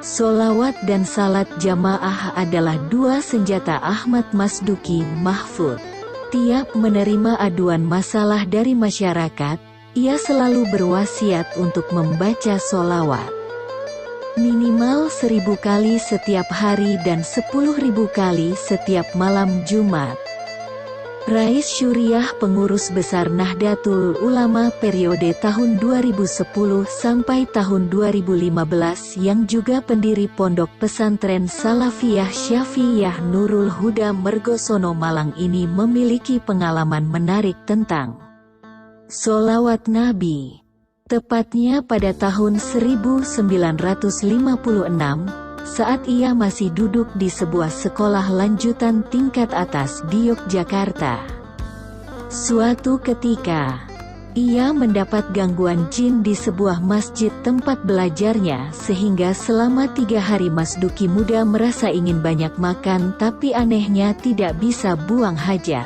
Sholawat dan salat jamaah adalah dua senjata Ahmad Masduki Mahfud. Tiap menerima aduan masalah dari masyarakat, ia selalu berwasiat untuk membaca sholawat minimal 1000 kali setiap hari dan 10.000 kali setiap malam Jumat. Rais Syuriah, pengurus besar Nahdlatul Ulama periode tahun 2010 sampai tahun 2015 yang juga pendiri Pondok Pesantren Salafiyah Syafi'iyah Nurul Huda Mergosono Malang ini memiliki pengalaman menarik tentang sholawat Nabi. Tepatnya pada tahun 1956, saat ia masih duduk di sebuah sekolah lanjutan tingkat atas di Yogyakarta. Suatu ketika, ia mendapat gangguan jin di sebuah masjid tempat belajarnya sehingga selama 3 hari Masduki muda merasa ingin banyak makan tapi anehnya tidak bisa buang hajat.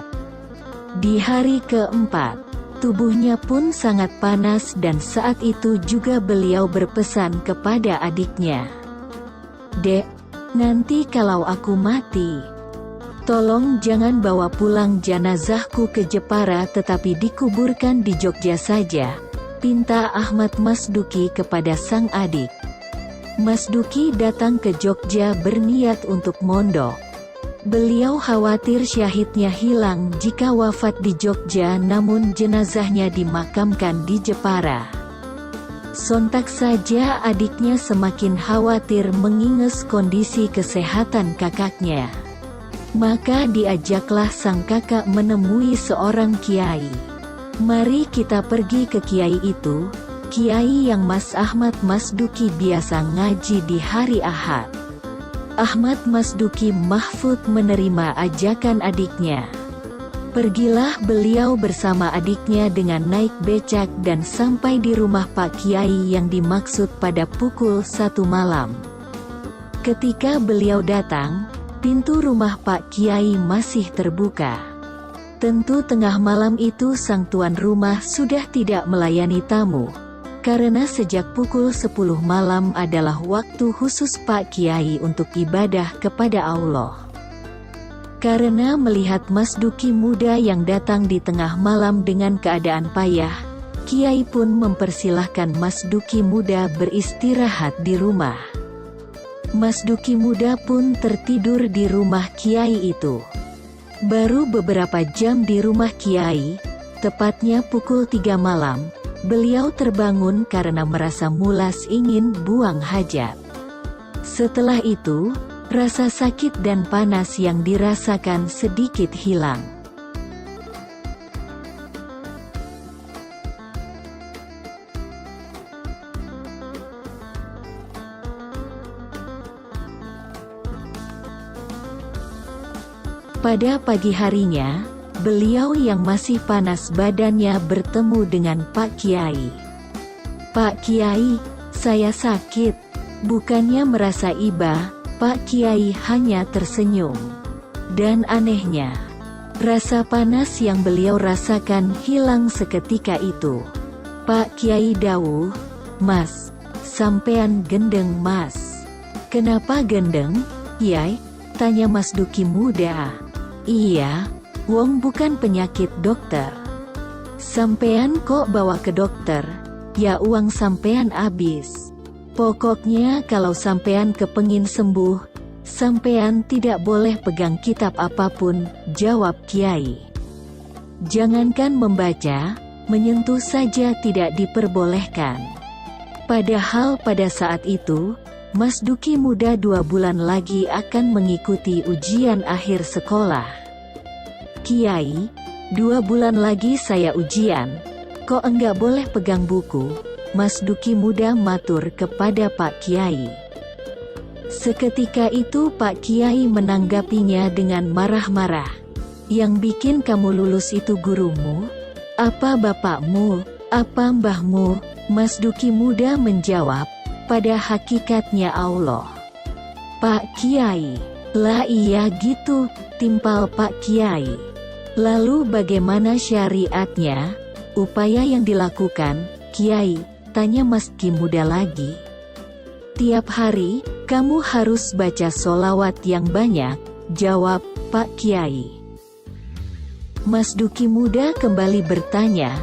Di hari keempat, tubuhnya pun sangat panas dan saat itu juga beliau berpesan kepada adiknya, "Dek, nanti kalau aku mati, tolong jangan bawa pulang jenazahku ke Jepara tetapi dikuburkan di Jogja saja," pinta Ahmad Masduki kepada sang adik. Masduki datang ke Jogja berniat untuk mondok. Beliau khawatir syahidnya hilang jika wafat di Jogja namun jenazahnya dimakamkan di Jepara. Sontak saja adiknya semakin khawatir mengingat kondisi kesehatan kakaknya. Maka diajaklah sang kakak menemui seorang kiai. "Mari kita pergi ke kiai itu, kiai yang Mas Ahmad Masduki biasa ngaji di hari Ahad." Ahmad Masduki Mahfud menerima ajakan adiknya. Pergilah beliau bersama adiknya dengan naik becak dan sampai di rumah Pak Kiai yang dimaksud pada pukul 1 malam. Ketika beliau datang, pintu rumah Pak Kiai masih terbuka. Tentu tengah malam itu sang tuan rumah sudah tidak melayani tamu, karena sejak pukul 10 malam adalah waktu khusus Pak Kiai untuk ibadah kepada Allah. Karena melihat Masduki muda yang datang di tengah malam dengan keadaan payah, Kiai pun mempersilahkan Masduki muda beristirahat di rumah. Masduki muda pun tertidur di rumah Kiai itu. Baru beberapa jam di rumah Kiai, tepatnya pukul 3 malam, beliau terbangun karena merasa mulas ingin buang hajat. Setelah itu, rasa sakit dan panas yang dirasakan sedikit hilang. Pada pagi harinya, beliau yang masih panas badannya bertemu dengan Pak Kiai. "Pak Kiai, saya sakit." Bukannya merasa iba, Pak Kiai hanya tersenyum. Dan anehnya, rasa panas yang beliau rasakan hilang seketika itu. Pak Kiai dawuh, "Mas, sampean gendeng Mas." "Kenapa gendeng, Yai?" tanya Masduki muda. "Iya, wong bukan penyakit dokter." "Sampean kok bawa ke dokter? Ya uang sampean abis. Pokoknya kalau sampean kepengin sembuh, sampean tidak boleh pegang kitab apapun," jawab Kiai. "Jangankan membaca, menyentuh saja tidak diperbolehkan." Padahal pada saat itu, Masduki muda 2 bulan lagi akan mengikuti ujian akhir sekolah. "Kiai, 2 bulan lagi saya ujian, kok enggak boleh pegang buku?" Masduki muda matur kepada Pak Kiai. Seketika itu Pak Kiai menanggapinya dengan marah-marah. "Yang bikin kamu lulus itu gurumu? Apa bapakmu? Apa mbahmu?" Masduki muda menjawab, "Pada hakikatnya Allah." "Pak Kiai." "Lah iya gitu," timpal Pak Kiai. "Lalu bagaimana syariatnya? Upaya yang dilakukan, Kiai?" tanya Masduki muda lagi. Tiap hari, kamu harus baca solawat yang banyak, jawab Pak Kiai. Mas Duki muda kembali bertanya,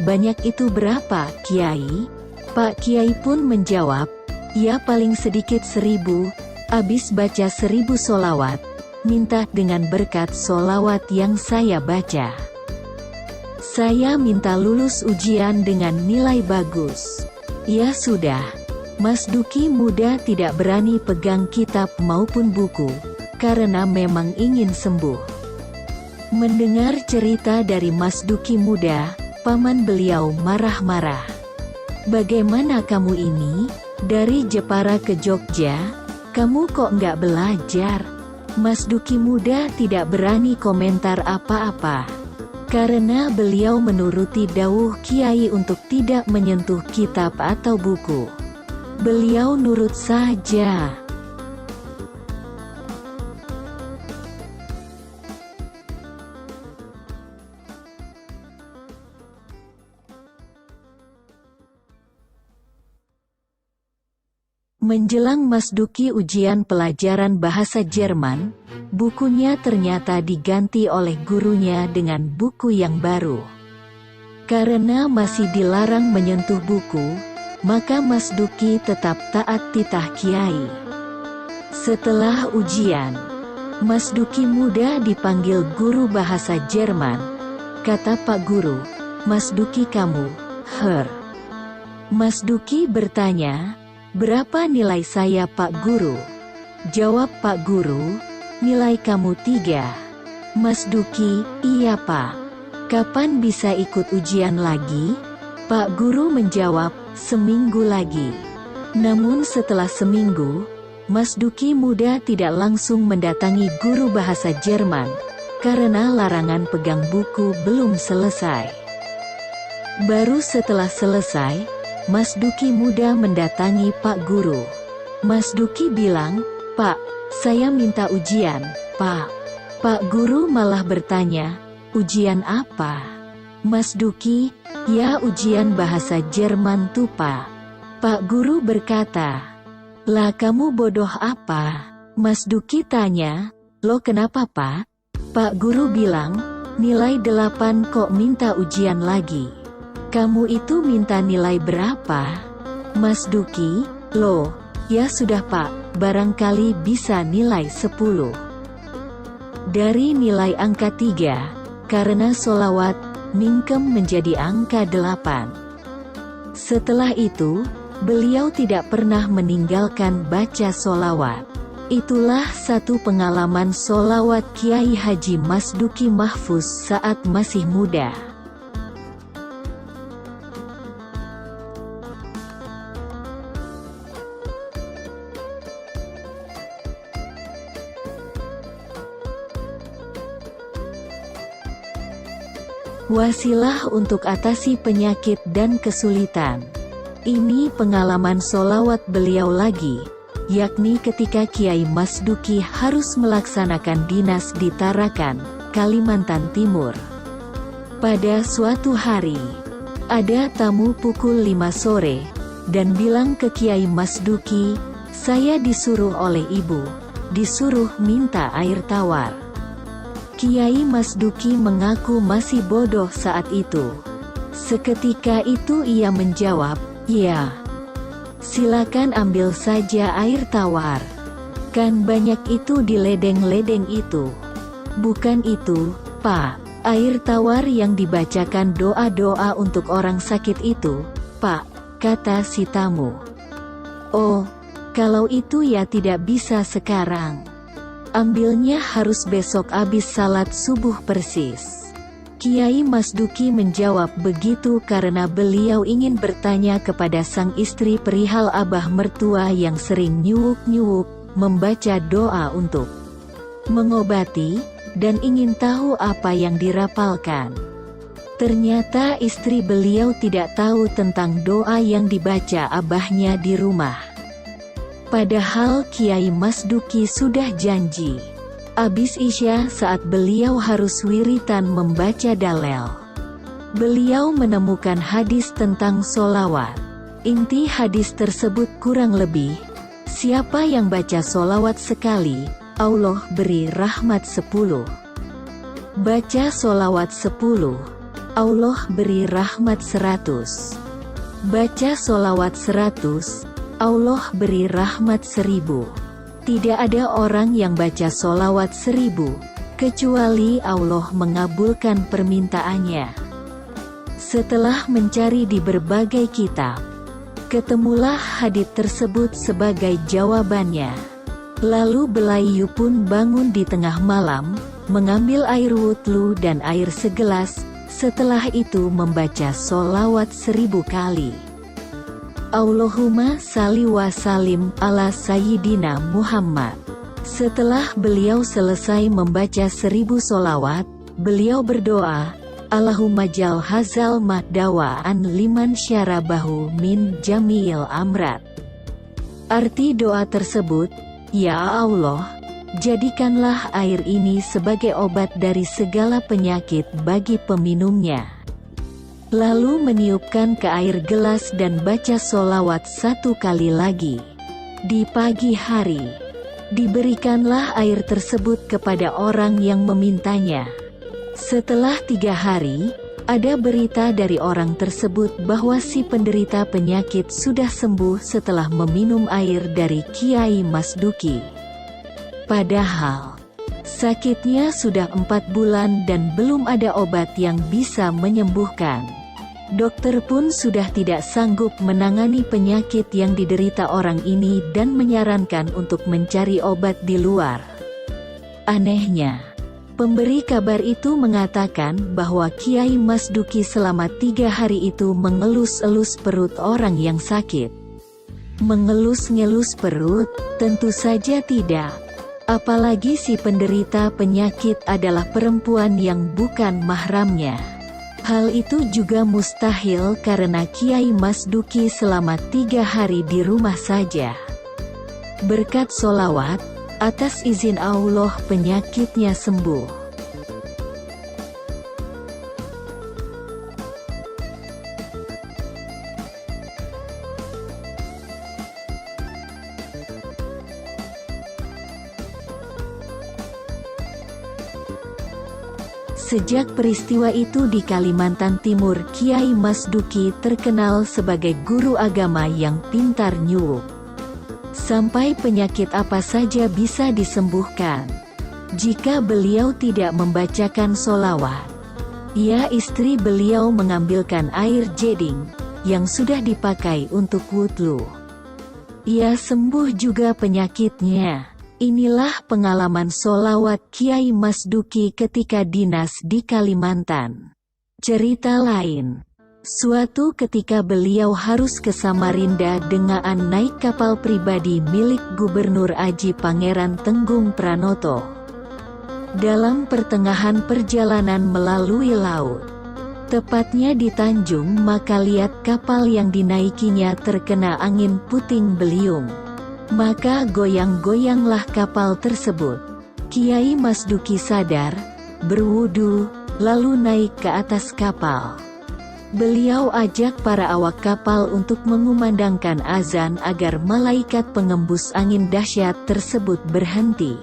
banyak itu berapa, Kiai? Pak Kiai pun menjawab, ya paling sedikit 1000, abis baca 1000 solawat, minta dengan berkat solawat yang saya baca. Saya minta lulus ujian dengan nilai bagus. Ya sudah. Mas Duki muda tidak berani pegang kitab maupun buku, karena memang ingin sembuh. Mendengar cerita dari Mas Duki muda, paman beliau marah-marah. Bagaimana kamu ini? Dari Jepara ke Jogja, kamu kok nggak belajar? Mas Duki muda tidak berani komentar apa-apa, karena beliau menuruti dawuh Kiai untuk tidak menyentuh kitab atau buku. Beliau nurut saja. Menjelang Mas Duki ujian pelajaran bahasa Jerman, bukunya ternyata diganti oleh gurunya dengan buku yang baru. Karena masih dilarang menyentuh buku, maka Mas Duki tetap taat titah Kiai. Setelah ujian, Mas Duki muda dipanggil guru bahasa Jerman. Kata Pak Guru, Mas Duki kamu, Mas Duki bertanya, berapa nilai saya Pak Guru? Jawab Pak Guru, nilai kamu 3. Mas Duki, iya Pak. Kapan bisa ikut ujian lagi? Pak Guru menjawab, seminggu lagi. Namun setelah seminggu, Mas Duki muda tidak langsung mendatangi guru bahasa Jerman, karena larangan pegang buku belum selesai. Baru setelah selesai, Mas Duki muda mendatangi Pak Guru. Mas Duki bilang, Pak, saya minta ujian, Pak. Pak Guru malah bertanya, ujian apa? Mas Duki, ya ujian bahasa Jerman tuh Pak. Pak Guru berkata, lah kamu bodoh apa? Mas Duki tanya, lo kenapa Pak? Pak Guru bilang, nilai 8 kok minta ujian lagi? Kamu itu minta nilai berapa? Mas Duki, loh, ya sudah Pak, barangkali bisa nilai 10. Dari nilai angka 3, karena solawat, mingkem menjadi angka 8. Setelah itu, beliau tidak pernah meninggalkan baca solawat. Itulah satu pengalaman solawat Kiai Haji Mas Duki Mahfuz saat masih muda. Wasilah untuk atasi penyakit dan kesulitan. Ini pengalaman solawat beliau lagi, yakni ketika Kiai Mas Duki harus melaksanakan dinas di Tarakan, Kalimantan Timur. Pada suatu hari, ada tamu pukul 5 sore, dan bilang ke Kiai Mas Duki, saya disuruh oleh ibu, disuruh minta air tawar. Kiai Mas Duki mengaku masih bodoh saat itu. Seketika itu ia menjawab, ya, silakan ambil saja air tawar. Kan banyak itu di ledeng-ledeng itu. Bukan itu, Pak. Air tawar yang dibacakan doa-doa untuk orang sakit itu, Pak, kata si tamu. Oh, kalau itu ya tidak bisa sekarang. Ambilnya harus besok abis salat subuh persis. Kiai Mas Duki menjawab begitu karena beliau ingin bertanya kepada sang istri perihal abah mertua yang sering nyuwuk-nyuwuk, membaca doa untuk mengobati, dan ingin tahu apa yang dirapalkan. Ternyata istri beliau tidak tahu tentang doa yang dibaca abahnya di rumah. Padahal Kiai Mas Duki sudah janji. Abis Isya saat beliau harus wiritan membaca dalel. Beliau menemukan hadis tentang solawat. Inti hadis tersebut kurang lebih, Siapa yang baca solawat sekali, Allah beri rahmat 10. Baca solawat 10, Allah beri rahmat 100. Baca solawat 100, Allah beri rahmat 1000. Tidak ada orang yang baca solawat 1000, kecuali Allah mengabulkan permintaannya. Setelah mencari di berbagai kitab, ketemulah hadits tersebut sebagai jawabannya. Lalu Belayu pun bangun di tengah malam, mengambil air wudhu dan air segelas, setelah itu membaca solawat 1000 kali. Allahumma salli wa salim ala Sayyidina Muhammad. Setelah beliau selesai membaca 1000 solawat, beliau berdoa, Allahumma jal hazal mahdawaan liman syarabahu min jami'il amrat. Arti doa tersebut, Ya Allah, jadikanlah air ini sebagai obat dari segala penyakit bagi peminumnya. Lalu meniupkan ke air gelas dan baca solawat 1 kali lagi. Di pagi hari, diberikanlah air tersebut kepada orang yang memintanya. Setelah 3 hari, ada berita dari orang tersebut bahwa si penderita penyakit sudah sembuh setelah meminum air dari Kiai Mas Duki. Padahal, sakitnya sudah 4 bulan dan belum ada obat yang bisa menyembuhkan. Dokter pun sudah tidak sanggup menangani penyakit yang diderita orang ini dan menyarankan untuk mencari obat di luar. Anehnya, pemberi kabar itu mengatakan bahwa Kiai Mas Duki selama 3 hari itu mengelus-elus perut orang yang sakit. Mengelus-ngelus perut? Tentu saja tidak. Apalagi si penderita penyakit adalah perempuan yang bukan mahramnya. Hal itu juga mustahil karena Kiai Mas Duki selama 3 hari di rumah saja. Berkat solawat, atas izin Allah penyakitnya sembuh. Sejak peristiwa itu di Kalimantan Timur, Kiai Mas Duki terkenal sebagai guru agama yang pintar nyuwuk. Sampai penyakit apa saja bisa disembuhkan jika beliau tidak membacakan solawat. Ya, istri beliau mengambilkan air jeding yang sudah dipakai untuk wudhu. Ia sembuh juga penyakitnya. Inilah pengalaman solawat Kiai Mas Duki ketika dinas di Kalimantan. Cerita lain, suatu ketika beliau harus ke Samarinda dengan naik kapal pribadi milik Gubernur Aji Pangeran Tenggung Pranoto. Dalam pertengahan perjalanan melalui laut, tepatnya di Tanjung, maka lihat kapal yang dinaikinya terkena angin puting beliung. Maka goyang-goyanglah kapal tersebut. Kiai Mas Duki sadar, berwudu, lalu naik ke atas kapal. Beliau ajak para awak kapal untuk mengumandangkan azan agar malaikat pengembus angin dahsyat tersebut berhenti.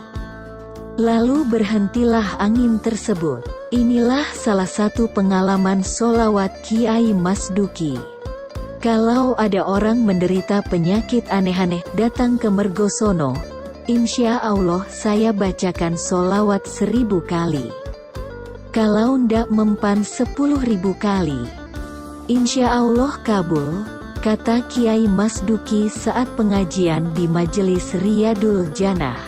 Lalu berhentilah angin tersebut. Inilah salah satu pengalaman solawat Kiai Mas Duki. Kalau ada orang menderita penyakit aneh-aneh datang ke Mergosono, insya Allah saya bacakan solawat 1000 kali. Kalau ndak mempan 10.000 kali, insya Allah kabul, kata Kiai Mas Duki saat pengajian di Majelis Riyadul Jannah.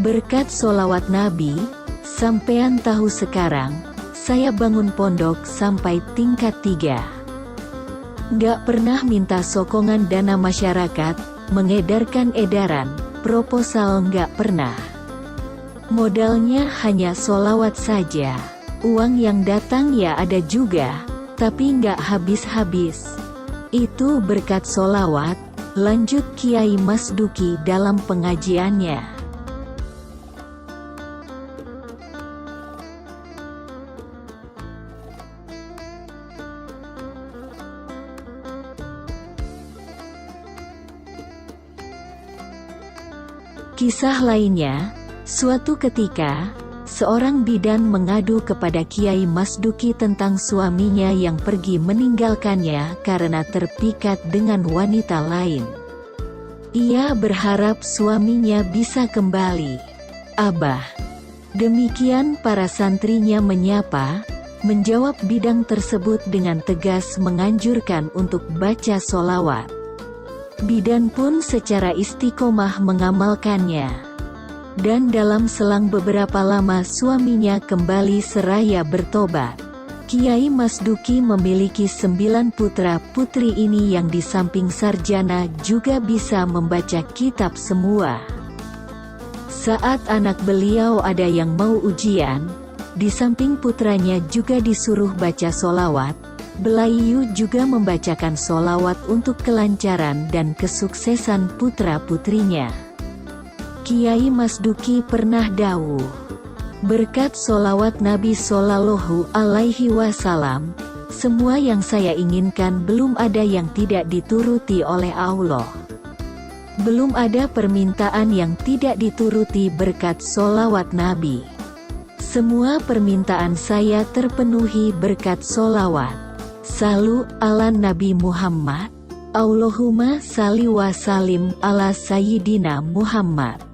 Berkat solawat Nabi, sampean tahu sekarang, saya bangun pondok sampai tingkat 3. Nggak pernah minta sokongan dana masyarakat, mengedarkan edaran, proposal nggak pernah. Modalnya hanya solawat saja. Uang yang datang ya ada juga, tapi nggak habis-habis. Itu berkat solawat, lanjut Kiai Mas Duki dalam pengajiannya. Kisah lainnya, suatu ketika, seorang bidan mengadu kepada Kiai Masduki tentang suaminya yang pergi meninggalkannya karena terpikat dengan wanita lain. Ia berharap suaminya bisa kembali. Abah. Demikian para santrinya menyapa, menjawab bidan tersebut dengan tegas menganjurkan untuk baca sholawat. Bidan pun secara istiqomah mengamalkannya. Dan dalam selang beberapa lama suaminya kembali seraya bertobat. Kiai Masduki memiliki 9 putra-putri ini yang di samping sarjana juga bisa membaca kitab semua. Saat anak beliau ada yang mau ujian, di samping putranya juga disuruh baca sholawat, Belayu juga membacakan sholawat untuk kelancaran dan kesuksesan putra-putrinya. Kiai Masduki pernah dawuh, berkat sholawat Nabi Shallallahu Alaihi Wasallam, semua yang saya inginkan belum ada yang tidak dituruti oleh Allah. Belum ada permintaan yang tidak dituruti berkat sholawat Nabi. Semua permintaan saya terpenuhi berkat sholawat. Salu ala Nabi Muhammad. Allahumma salli wa salim ala Sayyidina Muhammad.